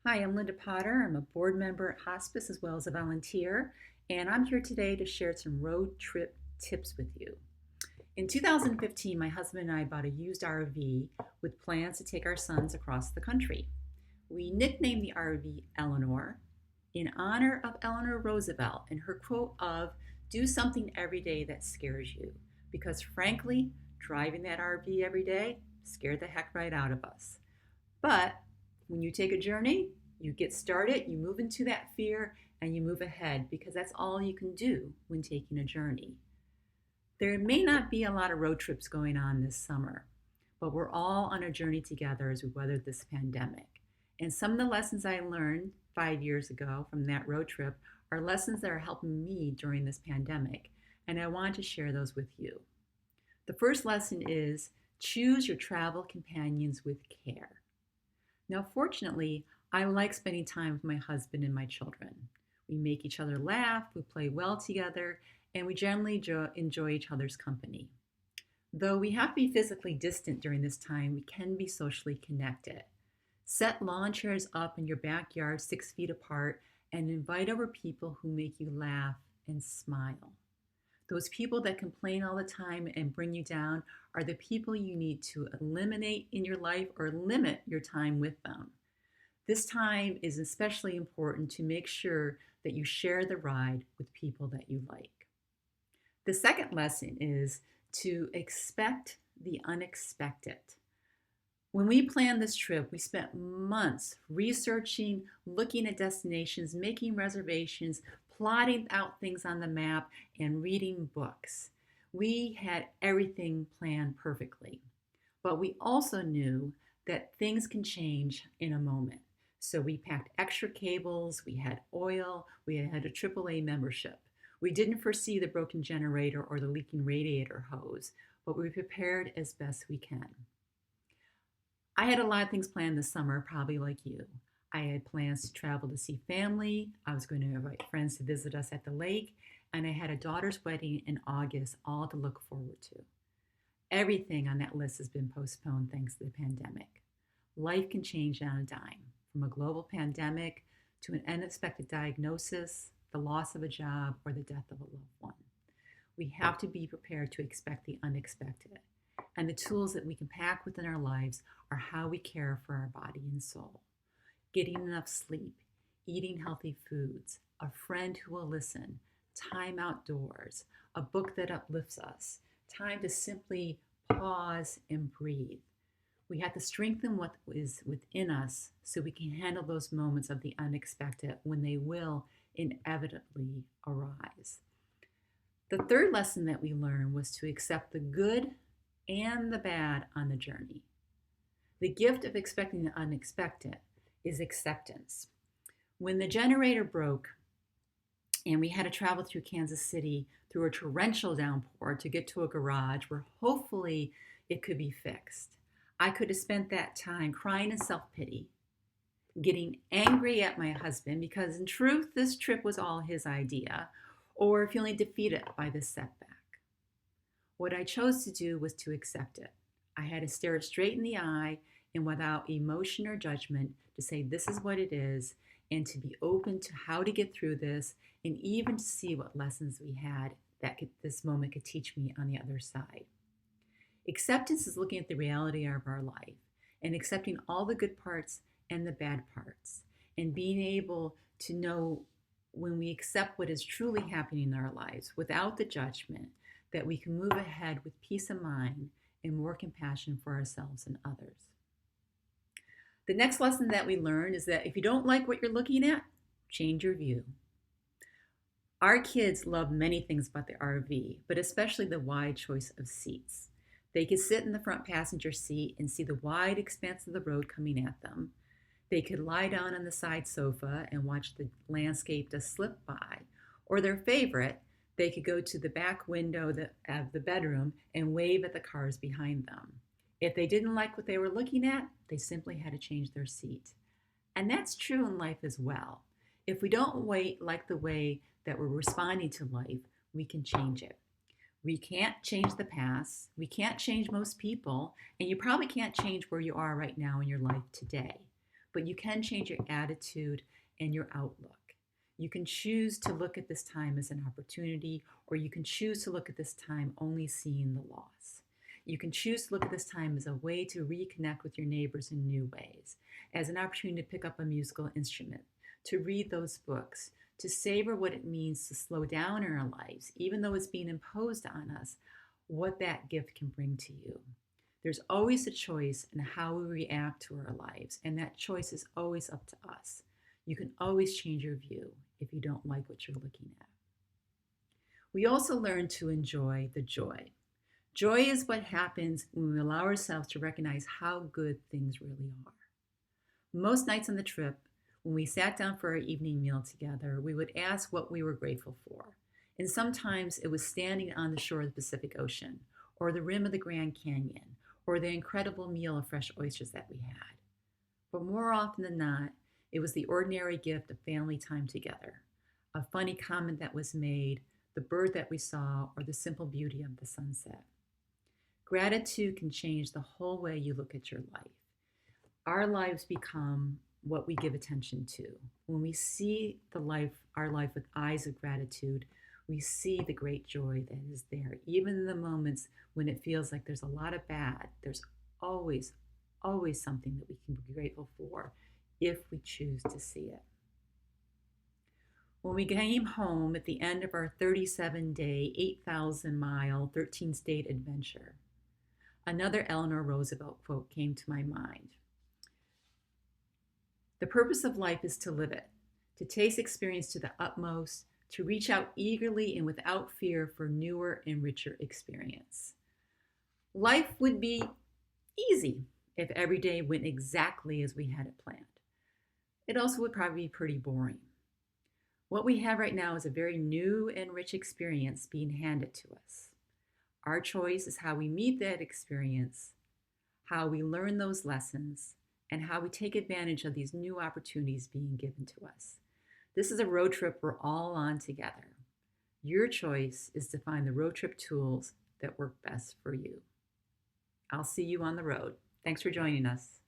Hi, I'm Linda Potter. I'm a board member at Hospice as well as a volunteer, and I'm here today to share some road trip tips with you. In 2015, my husband and I bought a used RV with plans to take our sons across the country. We nicknamed the RV Eleanor in honor of Eleanor Roosevelt and her quote of, "Do something every day that scares you." Because frankly, driving that RV every day scared the heck right out of us. But when you take a journey, you get started, you move into that fear, and you move ahead because that's all you can do when taking a journey. There may not be a lot of road trips going on this summer, but we're all on a journey together as we weather this pandemic. And some of the lessons I learned 5 years ago from that road trip are lessons that are helping me during this pandemic, and I want to share those with you. The first lesson is choose your travel companions with care. Now, fortunately, I like spending time with my husband and my children. We make each other laugh, we play well together, and we generally enjoy each other's company. Though we have to be physically distant during this time, we can be socially connected. Set lawn chairs up in your backyard 6 feet apart and invite over people who make you laugh and smile. Those people that complain all the time and bring you down are the people you need to eliminate in your life or limit your time with them. This time is especially important to make sure that you share the ride with people that you like. The second lesson is to expect the unexpected. When we planned this trip, we spent months researching, looking at destinations, making reservations, plotting out things on the map, and reading books. We had everything planned perfectly, but we also knew that things can change in a moment. So we packed extra cables, we had oil, we had a AAA membership. We didn't foresee the broken generator or the leaking radiator hose, but we prepared as best we can. I had a lot of things planned this summer, probably like you. I had plans to travel to see family. I was going to invite friends to visit us at the lake, and I had a daughter's wedding in August, all to look forward to. Everything on that list has been postponed thanks to the pandemic. Life can change on a dime, from a global pandemic to an unexpected diagnosis, the loss of a job, or the death of a loved one. We have to be prepared to expect the unexpected. And the tools that we can pack within our lives are how we care for our body and soul. Getting enough sleep, eating healthy foods, a friend who will listen, time outdoors, a book that uplifts us, time to simply pause and breathe. We have to strengthen what is within us so we can handle those moments of the unexpected when they will inevitably arise. The third lesson that we learned was to accept the good and the bad on the journey. The gift of expecting the unexpected is acceptance. When the generator broke and we had to travel through Kansas City through a torrential downpour to get to a garage where hopefully it could be fixed, I could have spent that time crying in self pity, getting angry at my husband because, in truth, this trip was all his idea, or feeling defeated by this setback. What I chose to do was to accept it. I had to stare it straight in the eye and without emotion or judgment to say this is what it is and to be open to how to get through this and even to see what lessons we had that this moment could teach me on the other side. Acceptance is looking at the reality of our life and accepting all the good parts and the bad parts and being able to know when we accept what is truly happening in our lives without the judgment that we can move ahead with peace of mind and more compassion for ourselves and others. The next lesson that we learned is that if you don't like what you're looking at, change your view. Our kids love many things about the RV, but especially the wide choice of seats. They could sit in the front passenger seat and see the wide expanse of the road coming at them. They could lie down on the side sofa and watch the landscape just slip by. Or their favorite, they could go to the back window of the bedroom and wave at the cars behind them. If they didn't like what they were looking at, they simply had to change their seat. And that's true in life as well. If we don't like the way that we're responding to life, we can change it. We can't change the past. We can't change most people. And you probably can't change where you are right now in your life today. but you can change your attitude and your outlook. You can choose to look at this time as an opportunity, or you can choose to look at this time only seeing the loss. You can choose to look at this time as a way to reconnect with your neighbors in new ways, as an opportunity to pick up a musical instrument, to read those books, to savor what it means to slow down in our lives, even though it's being imposed on us, what that gift can bring to you. There's always a choice in how we react to our lives, and that choice is always up to us. You can always change your view if you don't like what you're looking at. We also learn to enjoy the joy. Joy is what happens when we allow ourselves to recognize how good things really are. Most nights on the trip, when we sat down for our evening meal together, we would ask what we were grateful for. And sometimes it was standing on the shore of the Pacific Ocean, or the rim of the Grand Canyon, or the incredible meal of fresh oysters that we had. But more often than not, it was the ordinary gift of family time together, a funny comment that was made, the bird that we saw, or the simple beauty of the sunset. Gratitude can change the whole way you look at your life. Our lives become what we give attention to. When we see our life with eyes of gratitude, we see the great joy that is there. Even in the moments when it feels like there's a lot of bad, there's always something that we can be grateful for if we choose to see it. When we came home at the end of our 37-day, 8,000-mile, 13-state adventure, another Eleanor Roosevelt quote came to my mind. The purpose of life is to live it, to taste experience to the utmost, to reach out eagerly and without fear for newer and richer experience. Life would be easy if every day went exactly as we had it planned. It also would probably be pretty boring. What we have right now is a very new and rich experience being handed to us. Our choice is how we meet that experience, how we learn those lessons, and how we take advantage of these new opportunities being given to us. This is a road trip we're all on together. Your choice is to find the road trip tools that work best for you. I'll see you on the road. Thanks for joining us.